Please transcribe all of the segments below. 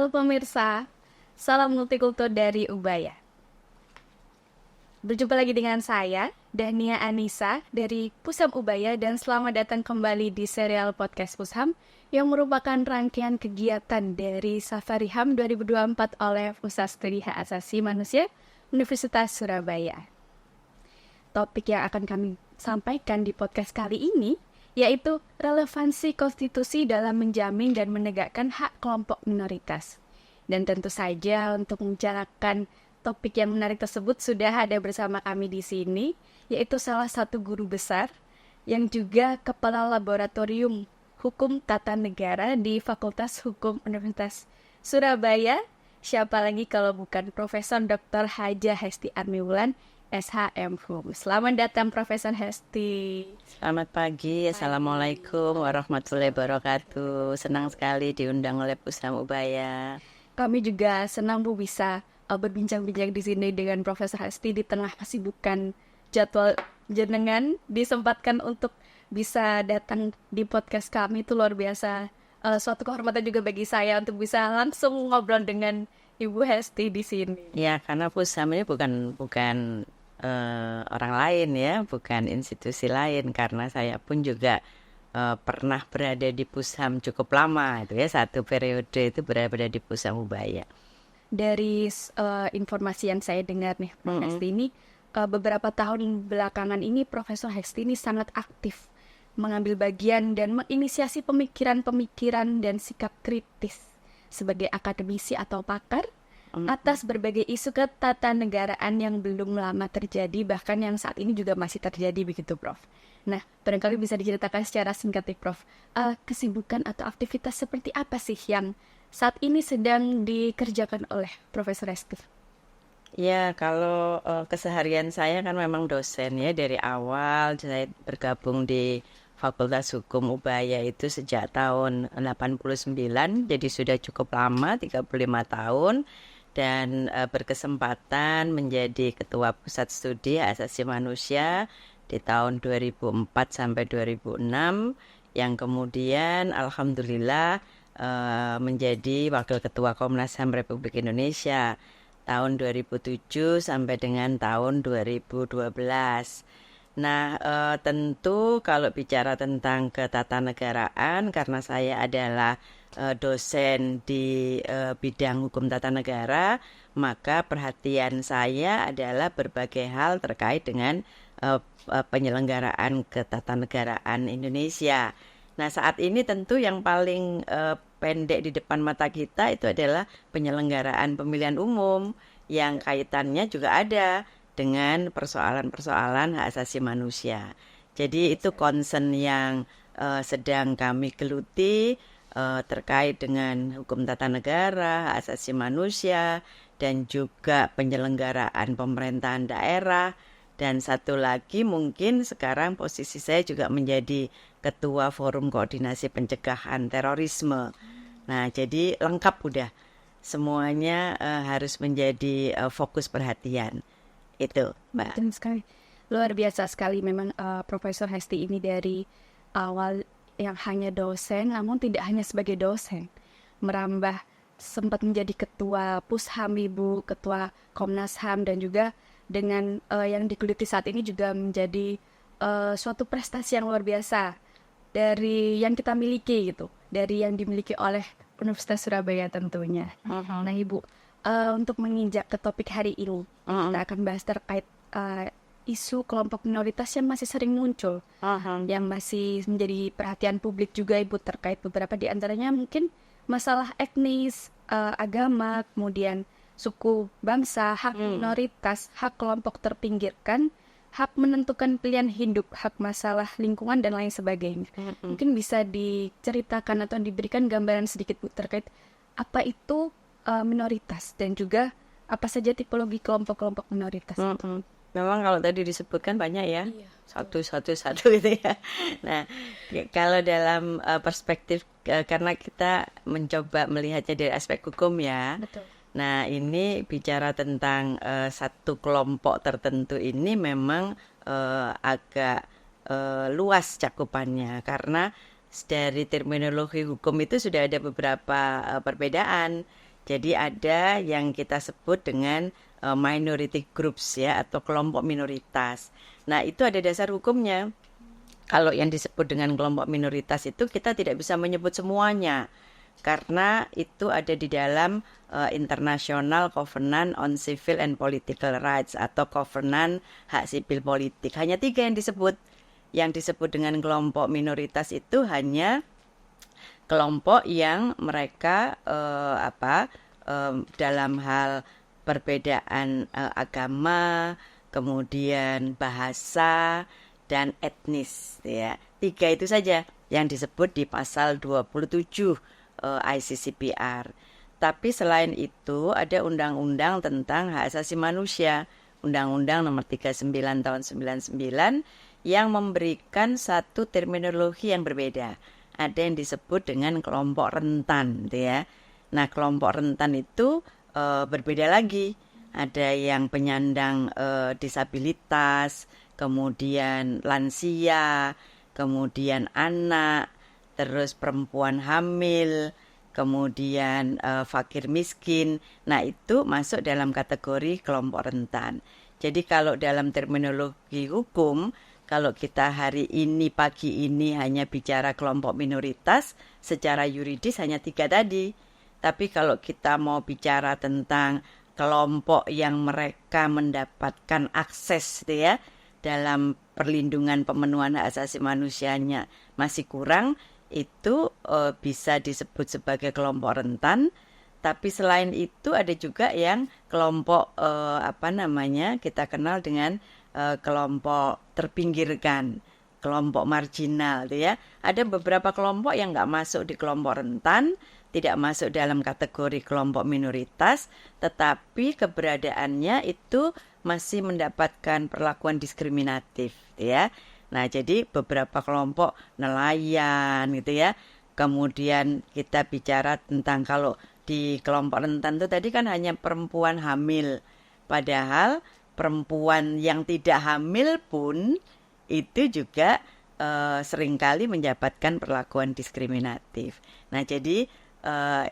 Halo pemirsa, salam multikultur dari Ubaya. Berjumpa lagi dengan saya, Dania Anissa dari Pusham Ubaya, dan selamat datang kembali di serial podcast Pusham yang merupakan rangkaian kegiatan dari Safari HAM 2024 oleh Pusat Studi Hak Asasi Manusia Universitas Surabaya. Topik yang akan kami sampaikan di podcast kali ini yaitu relevansi konstitusi dalam menjamin dan menegakkan hak kelompok minoritas. Dan tentu saja untuk membicarakan topik yang menarik tersebut sudah ada bersama kami di sini, yaitu salah satu guru besar yang juga Kepala Laboratorium Hukum Tata Negara di Fakultas Hukum Universitas Surabaya. Siapa lagi kalau bukan Profesor Dr. Haja Hesti Armiwulan, SHMHum. Selamat datang Profesor Hesti. Selamat pagi, Assalamualaikum warahmatullahi wabarakatuh. Senang sekali diundang oleh Pusham Ubaya. Kami juga senang Bu bisa berbincang-bincang di sini dengan Profesor Hesti di tengah kesibukan jadwal jenengan, disempatkan untuk bisa datang di podcast kami, itu luar biasa. Suatu kehormatan juga bagi saya untuk bisa langsung ngobrol dengan Ibu Hesti di sini. Ya, karena Pusham ini bukan orang lain ya, bukan institusi lain, karena saya pun juga pernah berada di Pusham cukup lama itu ya, satu periode itu berada di Pusham Ubaya. Dari informasi yang saya dengar nih, Prof. Hesti ini beberapa tahun belakangan ini Profesor Hesti ini sangat aktif mengambil bagian dan menginisiasi pemikiran-pemikiran dan sikap kritis sebagai akademisi atau pakar atas berbagai isu ketatanegaraan yang belum lama terjadi, bahkan yang saat ini juga masih terjadi begitu, Prof. Nah, barangkali bisa diceritakan secara singkat, Prof. Kesibukan atau aktivitas seperti apa sih yang saat ini sedang dikerjakan oleh Profesor Hesti? Ya, kalau keseharian saya kan memang dosen ya. Dari awal saya bergabung di Fakultas Hukum Ubaya itu sejak tahun 89, jadi sudah cukup lama, 35 tahun. Dan berkesempatan menjadi Ketua Pusat Studi Hak Asasi Manusia di tahun 2004 sampai 2006, yang kemudian alhamdulillah menjadi Wakil Ketua Komnas HAM Republik Indonesia tahun 2007 sampai dengan tahun 2012. Nah, tentu kalau bicara tentang ketatanegaraan, karena saya adalah dosen di bidang hukum tata negara, maka perhatian saya adalah berbagai hal terkait dengan penyelenggaraan ketatanegaraan Indonesia. Nah, saat ini tentu yang paling pendek di depan mata kita itu adalah penyelenggaraan pemilihan umum yang kaitannya juga ada dengan persoalan-persoalan hak asasi manusia. Jadi itu concern yang sedang kami geluti terkait dengan hukum tata negara, hak asasi manusia, dan juga penyelenggaraan pemerintahan daerah. Dan satu lagi mungkin sekarang posisi saya juga menjadi Ketua Forum Koordinasi Pencegahan Terorisme. Nah, jadi lengkap udah. Semuanya harus menjadi fokus perhatian. Itu, Mbak. Betul sekali. Luar biasa sekali memang Profesor Hesti ini dari awal yang hanya dosen, namun tidak hanya sebagai dosen, merambah sempat menjadi ketua Pusham Ibu, ketua Komnas HAM, dan juga dengan yang digeluti saat ini juga menjadi suatu prestasi yang luar biasa dari yang kita miliki gitu, dari yang dimiliki oleh Universitas Surabaya tentunya. Nah Ibu, untuk menginjak ke topik hari ini, kita akan bahas terkait isu kelompok minoritas yang masih sering muncul, yang masih menjadi perhatian publik juga Ibu, terkait beberapa di antaranya mungkin masalah etnis, agama, kemudian suku, bangsa, hak minoritas, hak kelompok terpinggirkan, hak menentukan pilihan hidup, hak masalah lingkungan, dan lain sebagainya. Mungkin bisa diceritakan atau diberikan gambaran sedikit Bu terkait apa itu minoritas dan juga apa saja tipologi kelompok-kelompok minoritas. Memang kalau tadi disebutkan banyak ya, satu gitu ya. Nah, kalau dalam perspektif karena kita mencoba melihatnya dari aspek hukum ya. Betul. Nah, ini bicara tentang satu kelompok tertentu ini memang agak luas cakupannya, karena dari terminologi hukum itu sudah ada beberapa perbedaan. Jadi ada yang kita sebut dengan minority groups ya, atau kelompok minoritas. Nah, itu ada dasar hukumnya. Kalau yang disebut dengan kelompok minoritas itu kita tidak bisa menyebut semuanya, karena itu ada di dalam International Covenant on Civil and Political Rights atau Covenant Hak Sipil Politik. Hanya 3 yang disebut. Yang disebut dengan kelompok minoritas itu hanya kelompok yang mereka dalam hal perbedaan agama, kemudian bahasa, dan etnis ya. 3 itu saja yang disebut di pasal 27 ICCPR. Tapi selain itu ada undang-undang tentang hak asasi manusia, Undang-Undang Nomor 39 Tahun 99, yang memberikan satu terminologi yang berbeda. Ada yang disebut dengan kelompok rentan gitu ya. Nah, kelompok rentan itu berbeda lagi. Ada yang penyandang disabilitas, kemudian lansia, kemudian anak, terus perempuan hamil, kemudian fakir miskin. Nah, itu masuk dalam kategori kelompok rentan. Jadi kalau dalam terminologi hukum, kalau kita hari ini, pagi ini hanya bicara kelompok minoritas, secara yuridis hanya 3 tadi. Tapi kalau kita mau bicara tentang kelompok yang mereka mendapatkan akses gitu ya, dalam perlindungan pemenuhan hak asasi manusianya masih kurang, itu bisa disebut sebagai kelompok rentan. Tapi selain itu ada juga yang kelompok kita kenal dengan kelompok terpinggirkan, kelompok marginal gitu ya. Ada beberapa kelompok yang nggak masuk di kelompok rentan, tidak masuk dalam kategori kelompok minoritas, tetapi keberadaannya itu masih mendapatkan perlakuan diskriminatif ya. Nah, jadi beberapa kelompok nelayan gitu ya. Kemudian kita bicara tentang kalau di kelompok rentan itu tadi kan hanya perempuan hamil. Padahal perempuan yang tidak hamil pun itu juga seringkali mendapatkan perlakuan diskriminatif. Nah, jadi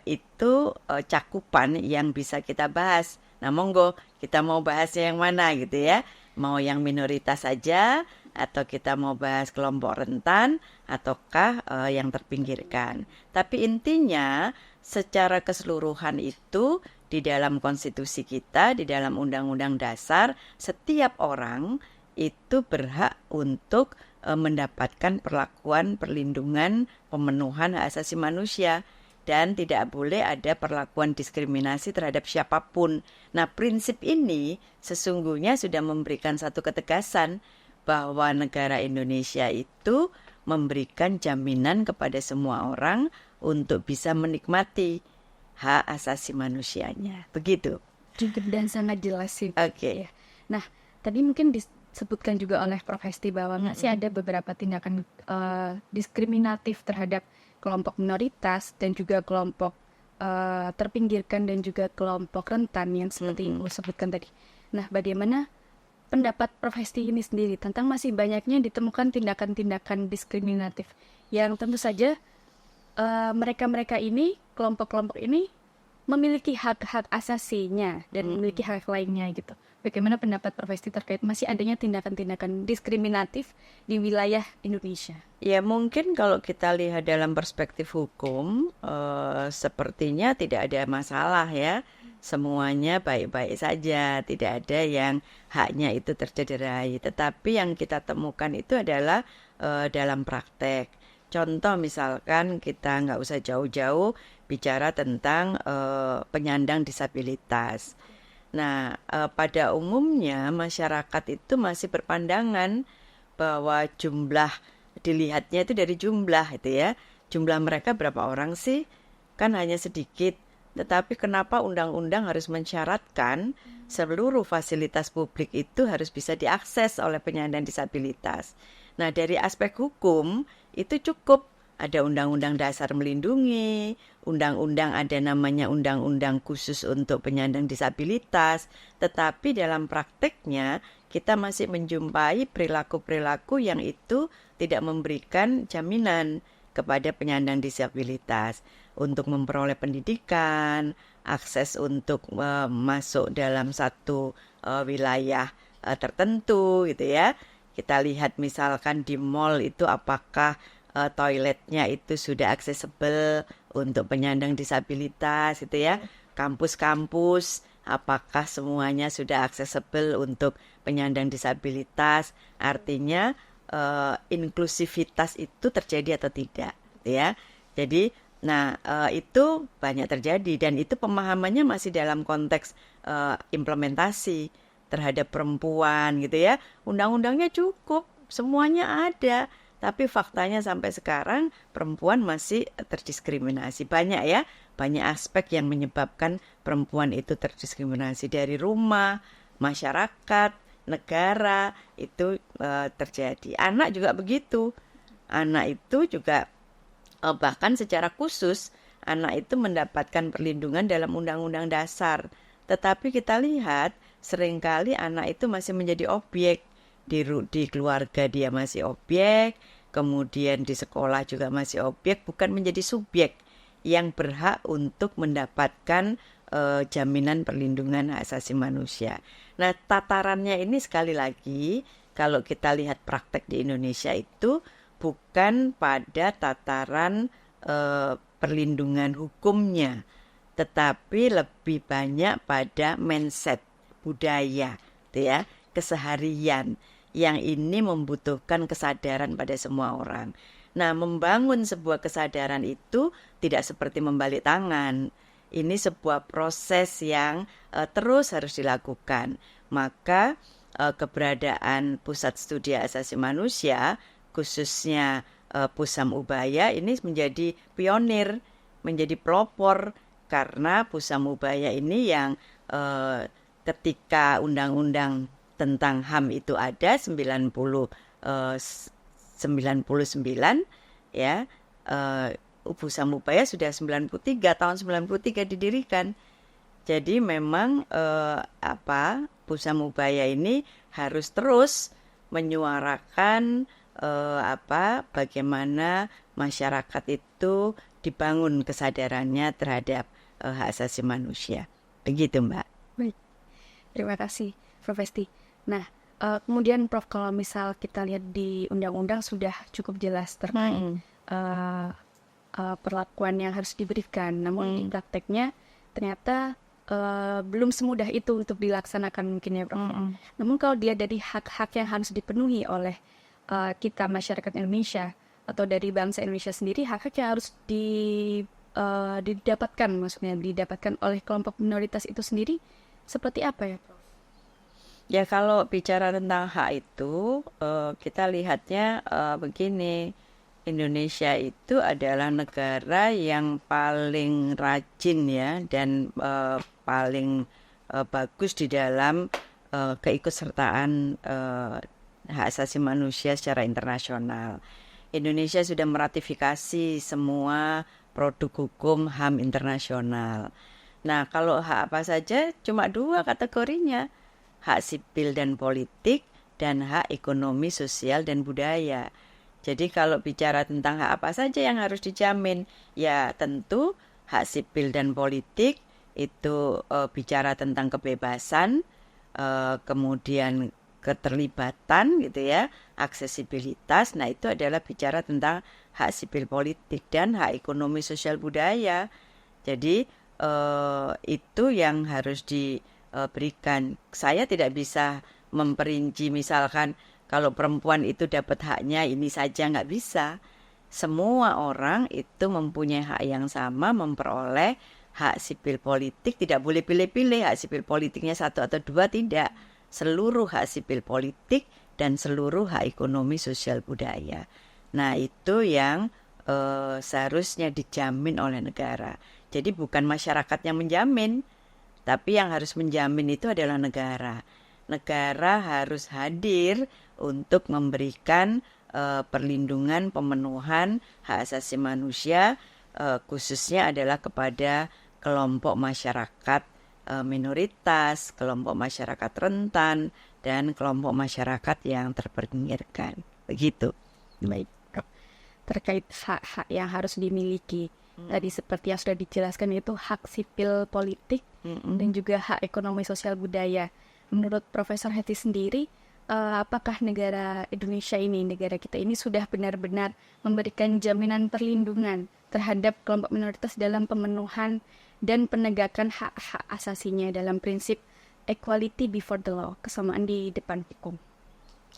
itu cakupan yang bisa kita bahas. Nah, monggo kita mau bahasnya yang mana gitu ya. Mau yang minoritas saja, atau kita mau bahas kelompok rentan, ataukah yang terpinggirkan. Tapi intinya secara keseluruhan itu di dalam konstitusi kita, di dalam undang-undang dasar, setiap orang itu berhak untuk mendapatkan perlakuan, perlindungan, pemenuhan hak asasi manusia. Dan tidak boleh ada perlakuan diskriminasi terhadap siapapun. Nah, prinsip ini sesungguhnya sudah memberikan satu ketegasan bahwa negara Indonesia itu memberikan jaminan kepada semua orang untuk bisa menikmati hak asasi manusianya. Begitu. Jujur dan sangat jelas sih. Oke. Ya. Nah, tadi mungkin disebutkan juga oleh Prof. Hesti bahwa nggak sih ada beberapa tindakan diskriminatif terhadap kelompok minoritas dan juga kelompok terpinggirkan dan juga kelompok rentan yang seperti Ibu sebutkan tadi. Nah, bagaimana pendapat Prof. Hesti ini sendiri tentang masih banyaknya ditemukan tindakan-tindakan diskriminatif yang tentu saja mereka-mereka ini, kelompok-kelompok ini memiliki hak-hak asasinya dan memiliki hak lainnya gitu. Bagaimana pendapat Prof. Hesti terkait masih adanya tindakan-tindakan diskriminatif di wilayah Indonesia? Ya, mungkin kalau kita lihat dalam perspektif hukum, sepertinya tidak ada masalah ya. Semuanya baik-baik saja, tidak ada yang haknya itu tercederai. Tetapi yang kita temukan itu adalah dalam praktek. Contoh misalkan kita nggak usah jauh-jauh bicara tentang penyandang disabilitas. Nah, pada umumnya masyarakat itu masih berpandangan bahwa jumlah dilihatnya itu dari jumlah itu ya. Jumlah mereka berapa orang sih? Kan hanya sedikit. Tetapi kenapa undang-undang harus mensyaratkan seluruh fasilitas publik itu harus bisa diakses oleh penyandang disabilitas? Nah, dari aspek hukum itu cukup ada undang-undang dasar melindungi, undang-undang ada namanya undang-undang khusus untuk penyandang disabilitas, tetapi dalam prakteknya kita masih menjumpai perilaku-perilaku yang itu tidak memberikan jaminan kepada penyandang disabilitas untuk memperoleh pendidikan, akses untuk masuk dalam satu wilayah tertentu gitu ya. Kita lihat misalkan di mall itu apakah toiletnya itu sudah accessible untuk penyandang disabilitas gitu ya. Kampus-kampus apakah semuanya sudah accessible untuk penyandang disabilitas. Artinya inklusivitas itu terjadi atau tidak ya. Jadi itu banyak terjadi dan itu pemahamannya masih dalam konteks implementasi terhadap perempuan gitu ya. Undang-undangnya cukup, semuanya ada. Tapi faktanya sampai sekarang perempuan masih terdiskriminasi. Banyak ya, banyak aspek yang menyebabkan perempuan itu terdiskriminasi dari rumah, masyarakat, negara itu terjadi. Anak juga begitu. Anak itu juga bahkan secara khusus anak itu mendapatkan perlindungan dalam Undang-Undang Dasar. Tetapi kita lihat seringkali anak itu masih menjadi objek. Di keluarga dia masih objek, kemudian di sekolah juga masih objek, bukan menjadi subjek yang berhak untuk mendapatkan jaminan perlindungan hak asasi manusia. Nah, tatarannya ini sekali lagi, kalau kita lihat praktek di Indonesia itu bukan pada tataran perlindungan hukumnya, tetapi lebih banyak pada mindset budaya, ya, keseharian yang ini membutuhkan kesadaran pada semua orang. Nah, membangun sebuah kesadaran itu tidak seperti membalik tangan. Ini sebuah proses yang terus harus dilakukan. Maka keberadaan Pusat Studi Asasi Manusia, khususnya Pusam Ubaya, ini menjadi pionir, menjadi pelopor, karena Pusam Ubaya ini yang ketika undang-undang tentang HAM itu ada 99 ya, Pusam Ubaya sudah 93 tahun 93 didirikan. Jadi memang Pusam Ubaya ini harus terus menyuarakan bagaimana masyarakat itu dibangun kesadarannya terhadap hak asasi manusia. Begitu, Mbak. Baik, terima kasih Prof. Hesti. Nah, kemudian Prof, kalau misal kita lihat di undang-undang sudah cukup jelas terkait perlakuan yang harus diberikan, namun di prakteknya ternyata belum semudah itu untuk dilaksanakan mungkin ya Prof. Namun kalau dia dari hak-hak yang harus dipenuhi oleh kita masyarakat Indonesia atau dari bangsa Indonesia sendiri, hak-hak yang harus didapatkan, maksudnya didapatkan oleh kelompok minoritas itu sendiri seperti apa ya Prof? Ya, kalau bicara tentang hak itu, kita lihatnya begini, Indonesia itu adalah negara yang paling rajin ya dan paling bagus di dalam keikutsertaan hak asasi manusia secara internasional. Indonesia sudah meratifikasi semua produk hukum HAM internasional. Nah, kalau hak apa saja cuma dua kategorinya, hak sipil dan politik, dan hak ekonomi, sosial, dan budaya. Jadi kalau bicara tentang hak apa saja yang harus dijamin, ya tentu hak sipil dan politik itu bicara tentang kebebasan, kemudian keterlibatan gitu ya, aksesibilitas. Nah, itu adalah bicara tentang hak sipil politik dan hak ekonomi, sosial, budaya. Jadi itu yang harus diberikan. Saya tidak bisa memperinci misalkan kalau perempuan itu dapat haknya ini saja, nggak bisa. Semua orang itu mempunyai hak yang sama memperoleh hak sipil politik, tidak boleh pilih-pilih hak sipil politiknya satu atau dua, tidak. Seluruh hak sipil politik dan seluruh hak ekonomi, sosial, budaya. Nah, itu yang seharusnya dijamin oleh negara. Jadi bukan masyarakat yang menjamin, tapi yang harus menjamin itu adalah negara. Negara harus hadir untuk memberikan perlindungan, pemenuhan hak asasi manusia, khususnya adalah kepada kelompok masyarakat minoritas, kelompok masyarakat rentan, dan kelompok masyarakat yang terpinggirkan. Begitu. Baik, Prof. Terkait hak-hak yang harus dimiliki. Tadi seperti yang sudah dijelaskan itu hak sipil politik dan juga hak ekonomi sosial budaya. Menurut Profesor Heti sendiri, apakah negara Indonesia ini, negara kita ini sudah benar-benar memberikan jaminan perlindungan terhadap kelompok minoritas dalam pemenuhan dan penegakan hak-hak asasinya dalam prinsip equality before the law, kesamaan di depan hukum?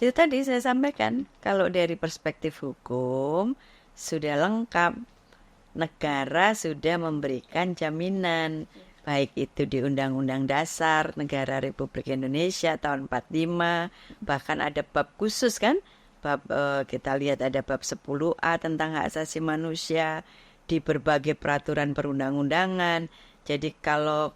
Itu tadi saya sampaikan, kalau dari perspektif hukum sudah lengkap. Negara sudah memberikan jaminan, baik itu di Undang-Undang Dasar Negara Republik Indonesia tahun 45, bahkan ada bab khusus kan, kita lihat ada bab 10A tentang hak asasi manusia di berbagai peraturan perundang-undangan. Jadi kalau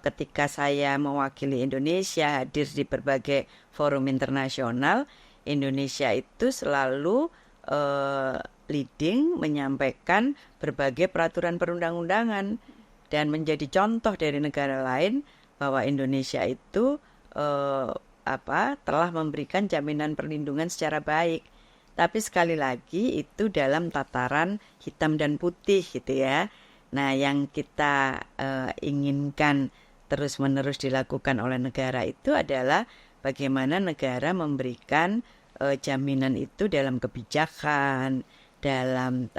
ketika saya mewakili Indonesia hadir di berbagai forum internasional, Indonesia itu selalu leading menyampaikan berbagai peraturan perundang-undangan dan menjadi contoh dari negara lain bahwa Indonesia itu telah memberikan jaminan perlindungan secara baik. Tapi sekali lagi itu dalam tataran hitam dan putih gitu ya. Nah, yang kita inginkan terus-menerus dilakukan oleh negara itu adalah bagaimana negara memberikan jaminan itu dalam kebijakan, dalam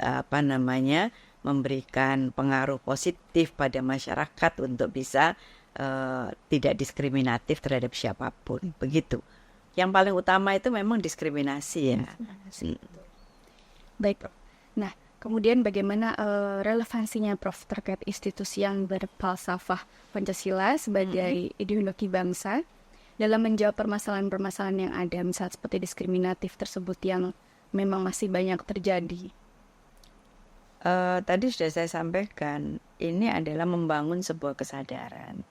memberikan pengaruh positif pada masyarakat untuk bisa tidak diskriminatif terhadap siapapun, begitu. Yang paling utama itu memang diskriminasi ya. Baik, Prof. Nah, kemudian bagaimana relevansinya Prof terkait institusi yang berfalsafah Pancasila sebagai ideologi bangsa dalam menjawab permasalahan-permasalahan yang ada, misalnya seperti diskriminatif tersebut yang memang masih banyak terjadi? Tadi sudah saya sampaikan, ini adalah membangun sebuah kesadaran.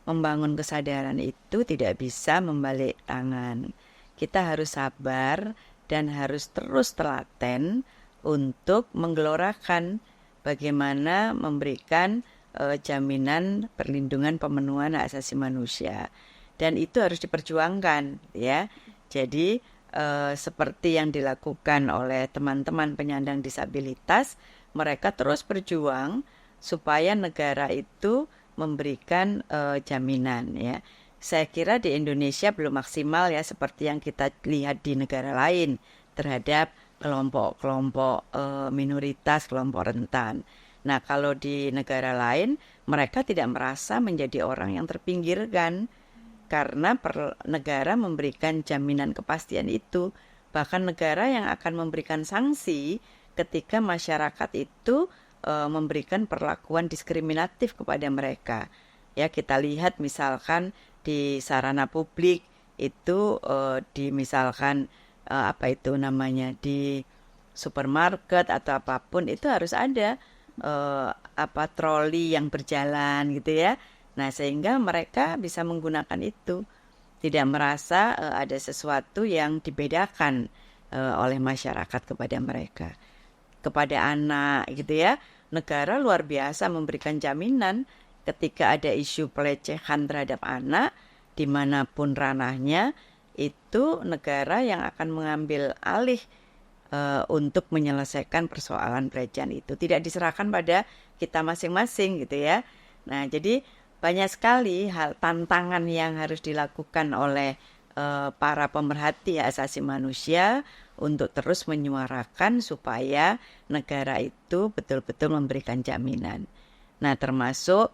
Membangun kesadaran itu tidak bisa membalik tangan. Kita harus sabar dan harus terus telaten untuk menggelorakan bagaimana memberikan jaminan perlindungan pemenuhan hak asasi manusia. Dan itu harus diperjuangkan ya. Jadi seperti yang dilakukan oleh teman-teman penyandang disabilitas, mereka terus berjuang supaya negara itu memberikan jaminan ya. Saya kira di Indonesia belum maksimal ya seperti yang kita lihat di negara lain terhadap kelompok-kelompok minoritas, kelompok rentan. Nah, kalau di negara lain mereka tidak merasa menjadi orang yang terpinggirkan karena negara memberikan jaminan kepastian itu. Bahkan negara yang akan memberikan sanksi ketika masyarakat itu memberikan perlakuan diskriminatif kepada mereka. Ya, kita lihat misalkan di sarana publik itu misalkan di supermarket atau apapun itu harus ada troli yang berjalan gitu ya. Nah, sehingga mereka bisa menggunakan itu, tidak merasa ada sesuatu yang dibedakan oleh masyarakat kepada mereka. Kepada anak gitu ya, negara luar biasa memberikan jaminan ketika ada isu pelecehan terhadap anak, dimanapun ranahnya, itu negara yang akan mengambil alih untuk menyelesaikan persoalan pelecehan itu. Tidak diserahkan pada kita masing-masing gitu ya. Nah, jadi banyak sekali hal tantangan yang harus dilakukan oleh para pemerhati hak asasi manusia untuk terus menyuarakan supaya negara itu betul-betul memberikan jaminan. Nah, termasuk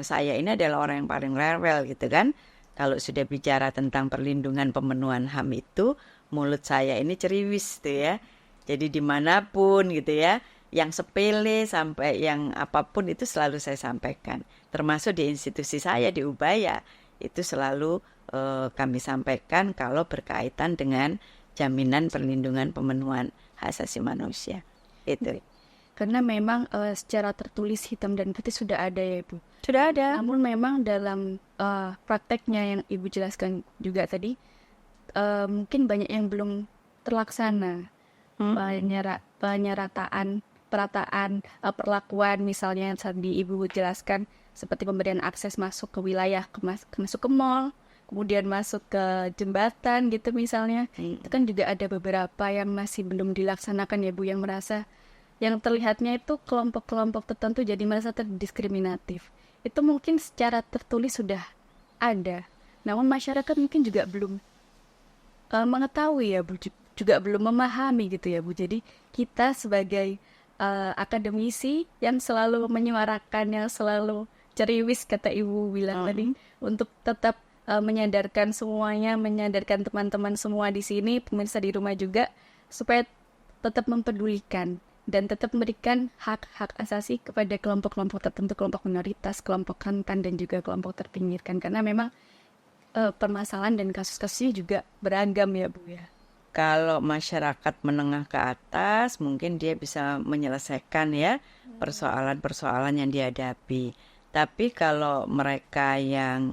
saya ini adalah orang yang paling rewel gitu kan. Kalau sudah bicara tentang perlindungan pemenuhan HAM itu, mulut saya ini ceriwis gitu ya. Jadi dimanapun gitu ya, yang sepele sampai yang apapun itu selalu saya sampaikan. Termasuk di institusi saya di Ubaya, itu selalu kami sampaikan kalau berkaitan dengan jaminan perlindungan pemenuhan hak asasi manusia. Itu. Karena memang secara tertulis hitam dan putih sudah ada ya Ibu. Sudah ada. Namun memang dalam prakteknya yang Ibu jelaskan juga tadi, mungkin banyak yang belum terlaksana. Perataan perlakuan misalnya yang tadi Ibu jelaskan seperti pemberian akses masuk ke wilayah, masuk ke mall, kemudian masuk ke jembatan gitu misalnya. Itu kan juga ada beberapa yang masih belum dilaksanakan ya Bu, yang merasa yang terlihatnya itu kelompok-kelompok tertentu jadi merasa terdiskriminatif. Itu mungkin secara tertulis sudah ada, namun masyarakat mungkin juga belum mengetahui ya Bu, juga belum memahami gitu ya Bu. Jadi kita sebagai akademisi yang selalu menyuarakan, yang selalu ceriwis kata Ibu bilang tadi, untuk tetap menyadarkan semuanya, menyadarkan teman-teman semua di sini, pemirsa di rumah juga, supaya tetap mempedulikan dan tetap memberikan hak-hak asasi kepada kelompok-kelompok tertentu, kelompok minoritas, kelompok rentan, dan juga kelompok terpinggirkan. Karena memang permasalahan dan kasus-kasusnya juga beragam ya Bu ya. Kalau masyarakat menengah ke atas, mungkin dia bisa menyelesaikan ya persoalan-persoalan yang dihadapi. Tapi kalau mereka yang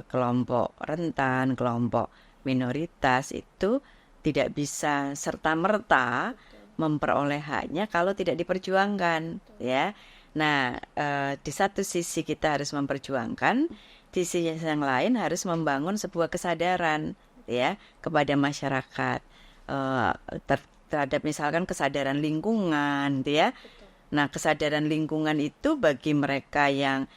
kelompok rentan, kelompok minoritas itu tidak bisa serta-merta memperoleh haknya kalau tidak diperjuangkan, ya. Nah, di satu sisi kita harus memperjuangkan, di sisi yang lain harus membangun sebuah kesadaran, ya, kepada masyarakat terhadap misalkan kesadaran lingkungan, gitu ya. Nah, kesadaran lingkungan itu bagi mereka yang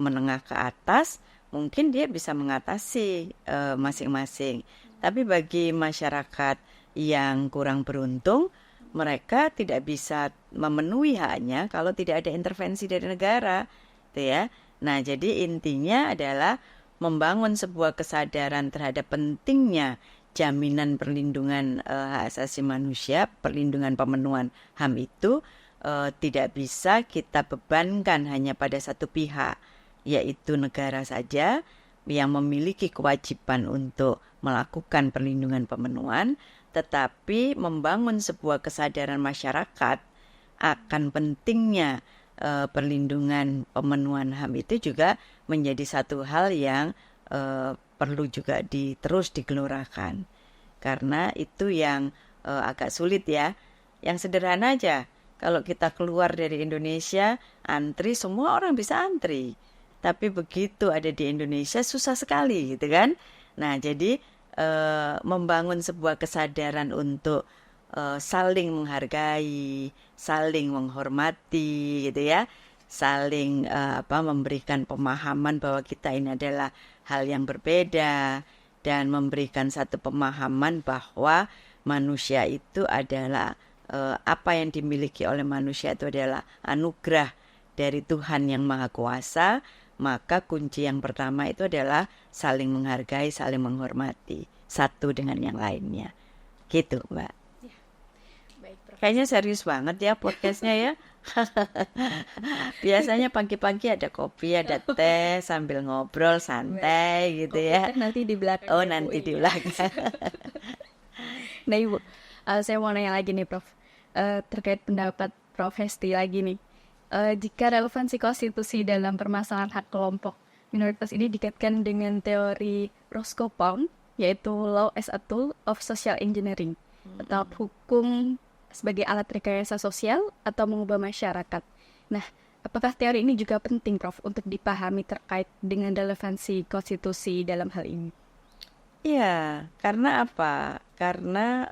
menengah ke atas mungkin dia bisa mengatasi masing-masing. Tapi bagi masyarakat yang kurang beruntung, mereka tidak bisa memenuhi haknya kalau tidak ada intervensi dari negara, gitu ya. Nah, jadi intinya adalah membangun sebuah kesadaran terhadap pentingnya jaminan perlindungan hak asasi manusia, perlindungan pemenuhan HAM itu tidak bisa kita bebankan hanya pada satu pihak, yaitu negara saja yang memiliki kewajiban untuk melakukan perlindungan pemenuhan, tetapi membangun sebuah kesadaran masyarakat akan pentingnya perlindungan pemenuhan HAM itu juga menjadi satu hal yang perlu juga terus digelorakan. Karena itu yang agak sulit ya. Yang sederhana aja, kalau kita keluar dari Indonesia, antri, semua orang bisa antri. Tapi begitu ada di Indonesia susah sekali gitu kan. Nah, jadi membangun sebuah kesadaran untuk saling menghargai, saling menghormati gitu ya. Saling memberikan pemahaman bahwa kita ini adalah hal yang berbeda dan memberikan satu pemahaman bahwa manusia itu adalah apa yang dimiliki oleh manusia itu adalah anugerah dari Tuhan yang Maha Kuasa. Maka kunci yang pertama itu adalah saling menghargai, saling menghormati satu dengan yang lainnya. Gitu, Mbak. Ya, baik, Prof. Kayaknya serius banget ya podcastnya ya. Biasanya pagi-pagi ada kopi, ada teh sambil ngobrol santai gitu ya. Nanti di belakang. Oh, nanti di belakang. Nah Ibu, saya mau nanya lagi nih Prof. Terkait pendapat Prof. Hesti lagi nih. Jika relevansi konstitusi dalam permasalahan hak kelompok minoritas ini dikaitkan dengan teori Roscoe Pound, yaitu Law as a Tool of Social Engineering, atau hukum sebagai alat rekayasa sosial atau mengubah masyarakat. Nah, apakah teori ini juga penting, Prof, untuk dipahami terkait dengan relevansi konstitusi dalam hal ini? Iya, karena apa? Karena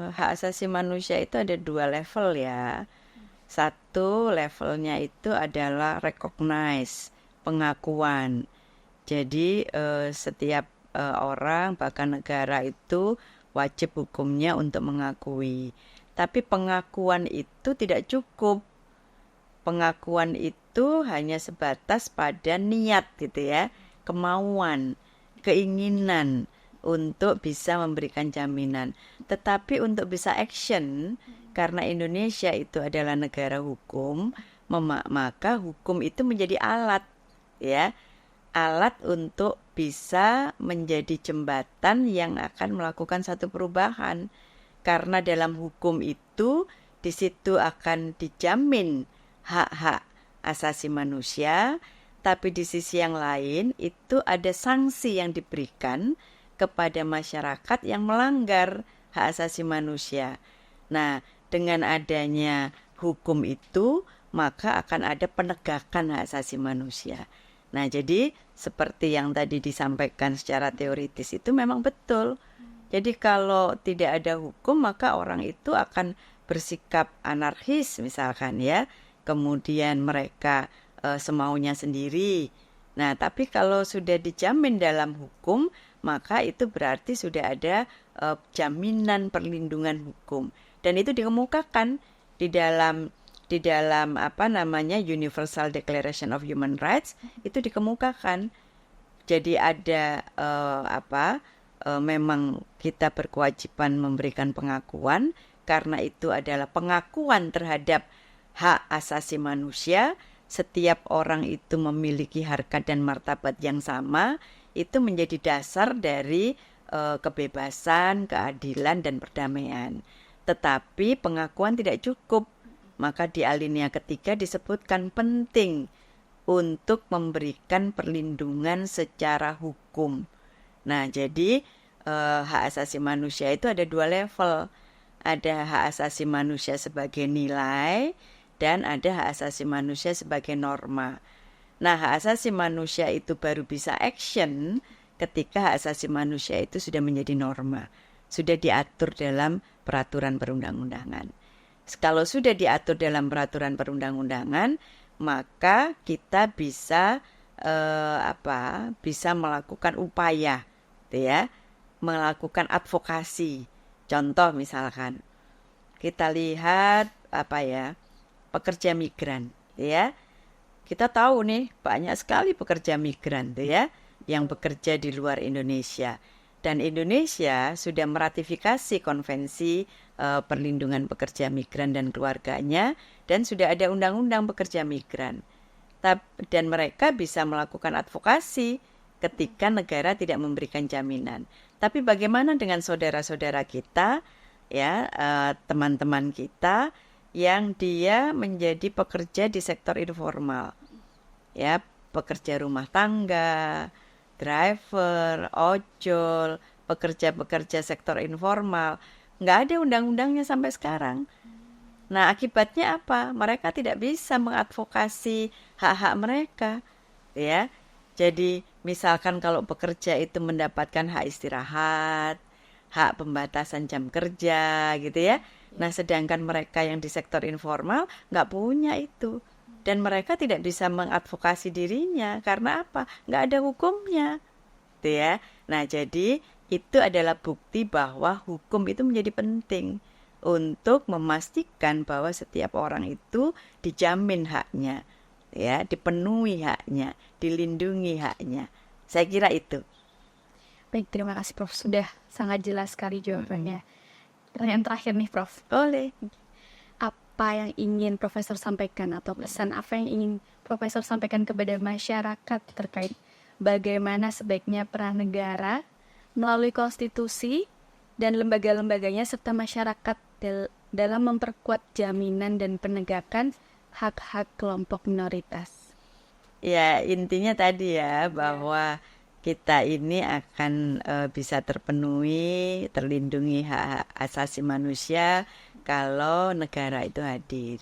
hak asasi manusia itu ada dua level ya. Satu levelnya itu adalah recognize, pengakuan. Jadi setiap orang bahkan negara itu wajib hukumnya untuk mengakui. Tapi pengakuan itu tidak cukup. Pengakuan itu hanya sebatas pada niat gitu ya, kemauan, keinginan untuk bisa memberikan jaminan. Tetapi untuk bisa action, karena Indonesia itu adalah negara hukum, maka hukum itu menjadi alat, ya, alat untuk bisa menjadi jembatan yang akan melakukan satu perubahan. Karena dalam hukum itu, di situ akan dijamin hak-hak asasi manusia, tapi di sisi yang lain itu ada sanksi yang diberikan kepada masyarakat yang melanggar hak asasi manusia. Nah, dengan adanya hukum itu, maka akan ada penegakan hak asasi manusia. Nah, jadi seperti yang tadi disampaikan secara teoritis itu memang betul. Jadi kalau tidak ada hukum, maka orang itu akan bersikap anarkis misalkan ya, kemudian mereka semaunya sendiri. Nah, tapi kalau sudah dijamin dalam hukum, maka itu berarti sudah ada jaminan perlindungan hukum. Dan itu dikemukakan di dalam apa namanya Universal Declaration of Human Rights, itu dikemukakan. Jadi ada memang kita berkewajiban memberikan pengakuan, karena itu adalah pengakuan terhadap hak asasi manusia. Setiap orang itu memiliki harkat dan martabat yang sama, itu menjadi dasar dari kebebasan, keadilan, dan perdamaian. Tetapi pengakuan tidak cukup, maka di alinea ketiga disebutkan penting untuk memberikan perlindungan secara hukum. Nah, jadi hak asasi manusia itu ada 2 level. Ada hak asasi manusia sebagai nilai, dan ada hak asasi manusia sebagai norma. Nah, hak asasi manusia itu baru bisa action ketika hak asasi manusia itu sudah menjadi norma, sudah diatur dalam peraturan perundang-undangan. Kalau sudah diatur dalam peraturan perundang-undangan, maka kita bisa bisa melakukan upaya, ya, melakukan advokasi. Contoh misalkan kita lihat pekerja migran, ya. Kita tahu nih banyak sekali pekerja migran, ya, yang bekerja di luar Indonesia. Dan Indonesia sudah meratifikasi konvensi perlindungan pekerja migran dan keluarganya, dan sudah ada undang-undang pekerja migran. Dan mereka bisa melakukan advokasi ketika negara tidak memberikan jaminan. Tapi bagaimana dengan saudara-saudara kita, ya, teman-teman kita yang dia menjadi pekerja di sektor informal, ya, pekerja rumah tangga, driver, ojol, pekerja-pekerja sektor informal, nggak ada undang-undangnya sampai sekarang. Nah, akibatnya apa? Mereka tidak bisa mengadvokasi hak-hak mereka, ya. Jadi, misalkan kalau pekerja itu mendapatkan hak istirahat, hak pembatasan jam kerja, gitu ya. Nah, sedangkan mereka yang di sektor informal nggak punya itu. Dan mereka tidak bisa mengadvokasi dirinya. Karena apa? Nggak ada hukumnya. Gitu ya. Nah, jadi itu adalah bukti bahwa hukum itu menjadi penting untuk memastikan bahwa setiap orang itu dijamin haknya, ya, dipenuhi haknya, dilindungi haknya. Saya kira itu. Baik, terima kasih Prof. Sudah sangat jelas sekali jawabannya. Pertanyaan terakhir nih Prof. Boleh. Apa yang ingin Profesor sampaikan atau pesan apa yang ingin Profesor sampaikan kepada masyarakat terkait bagaimana sebaiknya peran negara melalui konstitusi dan lembaga-lembaganya serta masyarakat dalam memperkuat jaminan dan penegakan hak-hak kelompok minoritas? Ya, intinya tadi ya, bahwa kita ini akan bisa terpenuhi, terlindungi hak asasi manusia kalau negara itu hadir.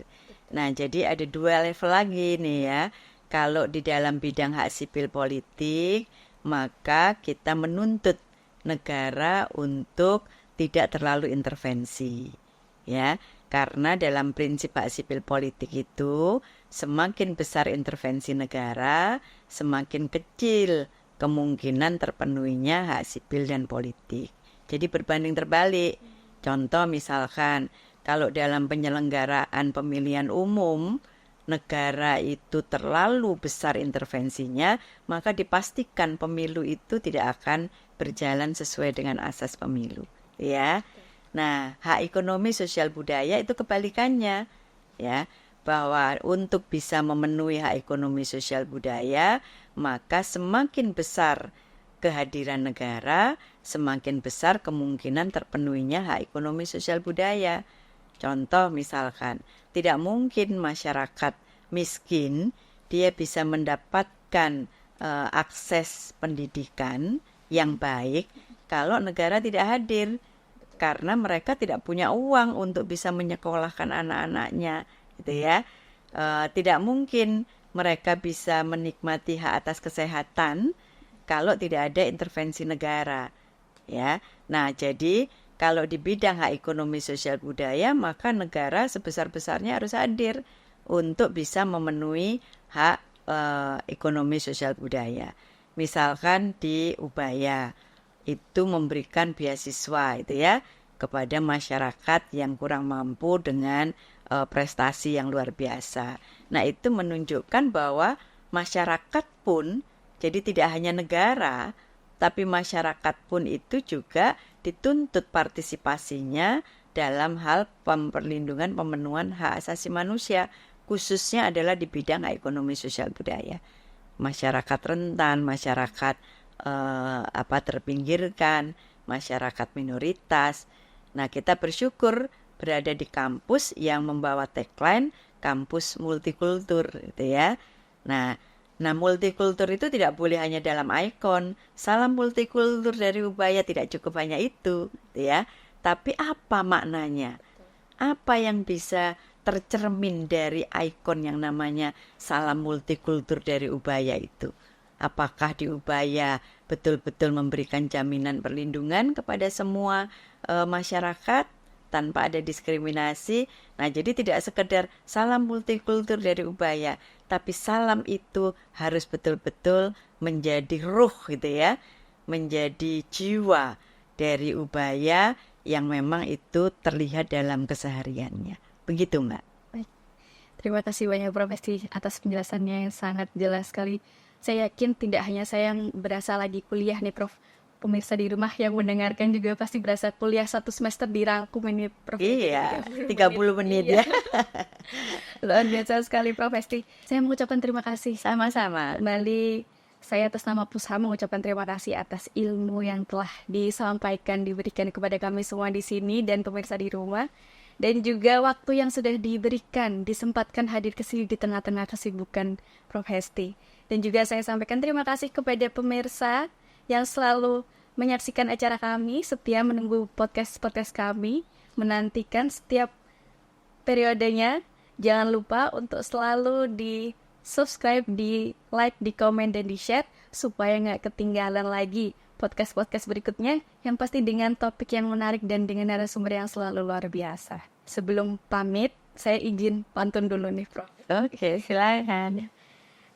Nah, jadi ada 2 level lagi nih ya. Kalau di dalam bidang hak sipil politik, maka kita menuntut negara untuk tidak terlalu intervensi, ya. Karena dalam prinsip hak sipil politik itu, semakin besar intervensi negara, semakin kecil kemungkinan terpenuhinya hak sipil dan politik. Jadi berbanding terbalik. Contoh misalkan, kalau dalam penyelenggaraan pemilihan umum, negara itu terlalu besar intervensinya, maka dipastikan pemilu itu tidak akan berjalan sesuai dengan asas pemilu, ya. Nah, hak ekonomi sosial budaya itu kebalikannya, ya, bahwa untuk bisa memenuhi hak ekonomi sosial budaya, maka semakin besar kehadiran negara, semakin besar kemungkinan terpenuhinya hak ekonomi sosial budaya. Contoh misalkan, tidak mungkin masyarakat miskin dia bisa mendapatkan akses pendidikan yang baik kalau negara tidak hadir, karena mereka tidak punya uang untuk bisa menyekolahkan anak-anaknya, gitu ya. Tidak mungkin mereka bisa menikmati hak atas kesehatan kalau tidak ada intervensi negara, ya. Nah, jadi kalau di bidang hak ekonomi sosial budaya, maka negara sebesar-besarnya harus hadir untuk bisa memenuhi hak ekonomi sosial budaya. Misalkan di Ubaya itu memberikan beasiswa itu ya kepada masyarakat yang kurang mampu dengan prestasi yang luar biasa. Nah, itu menunjukkan bahwa masyarakat pun, jadi tidak hanya negara, tapi masyarakat pun itu juga dituntut partisipasinya dalam hal perlindungan pemenuhan hak asasi manusia, khususnya adalah di bidang ekonomi sosial budaya. Masyarakat rentan, masyarakat terpinggirkan, masyarakat minoritas. Nah, kita bersyukur berada di kampus yang membawa tagline kampus multikultur gitu ya. Nah, multikultur itu tidak boleh hanya dalam ikon. Salam multikultur dari Ubaya tidak cukup hanya itu, gitu ya. Tapi apa maknanya? Apa yang bisa tercermin dari ikon yang namanya salam multikultur dari Ubaya itu? Apakah di Ubaya betul-betul memberikan jaminan perlindungan kepada semua masyarakat tanpa ada diskriminasi? Nah, jadi tidak sekedar salam multikultur dari Ubaya, tapi salam itu harus betul-betul menjadi ruh gitu ya, menjadi jiwa dari Ubaya yang memang itu terlihat dalam kesehariannya. Begitu, Mbak. Baik. Terima kasih banyak Prof. Hesti atas penjelasannya yang sangat jelas sekali. Saya yakin tidak hanya saya yang berasa lagi kuliah nih Prof. Pemirsa di rumah yang mendengarkan juga pasti berasa kuliah 1 semester dirangkum ini Prof. Iya, 30 menit ya. Luar biasa sekali Prof. Hesti. Saya mengucapkan terima kasih. Sama-sama. Kembali saya atas nama Pusha mengucapkan terima kasih atas ilmu yang telah disampaikan, diberikan kepada kami semua di sini dan pemirsa di rumah. Dan juga waktu yang sudah diberikan, disempatkan hadir ke sini di tengah-tengah kesibukan Prof. Hesti. Dan juga saya sampaikan terima kasih kepada pemirsa yang selalu menyaksikan acara kami, setia menunggu podcast-podcast kami, menantikan setiap periodenya. Jangan lupa untuk selalu di-subscribe, di-like, di-komen, dan di-share, supaya nggak ketinggalan lagi podcast-podcast berikutnya, yang pasti dengan topik yang menarik dan dengan narasumber yang selalu luar biasa. Sebelum pamit, saya izin pantun dulu nih, Prof. Oke, silakan.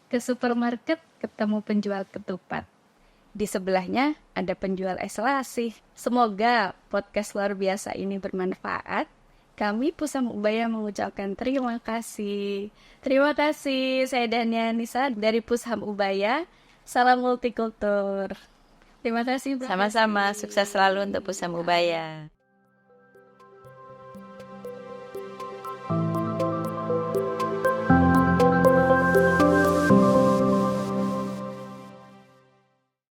Ke supermarket ketemu penjual ketupat. Di sebelahnya ada penjual es lasih. Semoga podcast luar biasa ini bermanfaat. Kami Pusha Ubaya mengucapkan terima kasih. Terima kasih, saya Dania Nisa dari Pusha Ubaya. Salam multikultur. Terima kasih. Sama-sama, sukses selalu untuk Pusha Ubaya.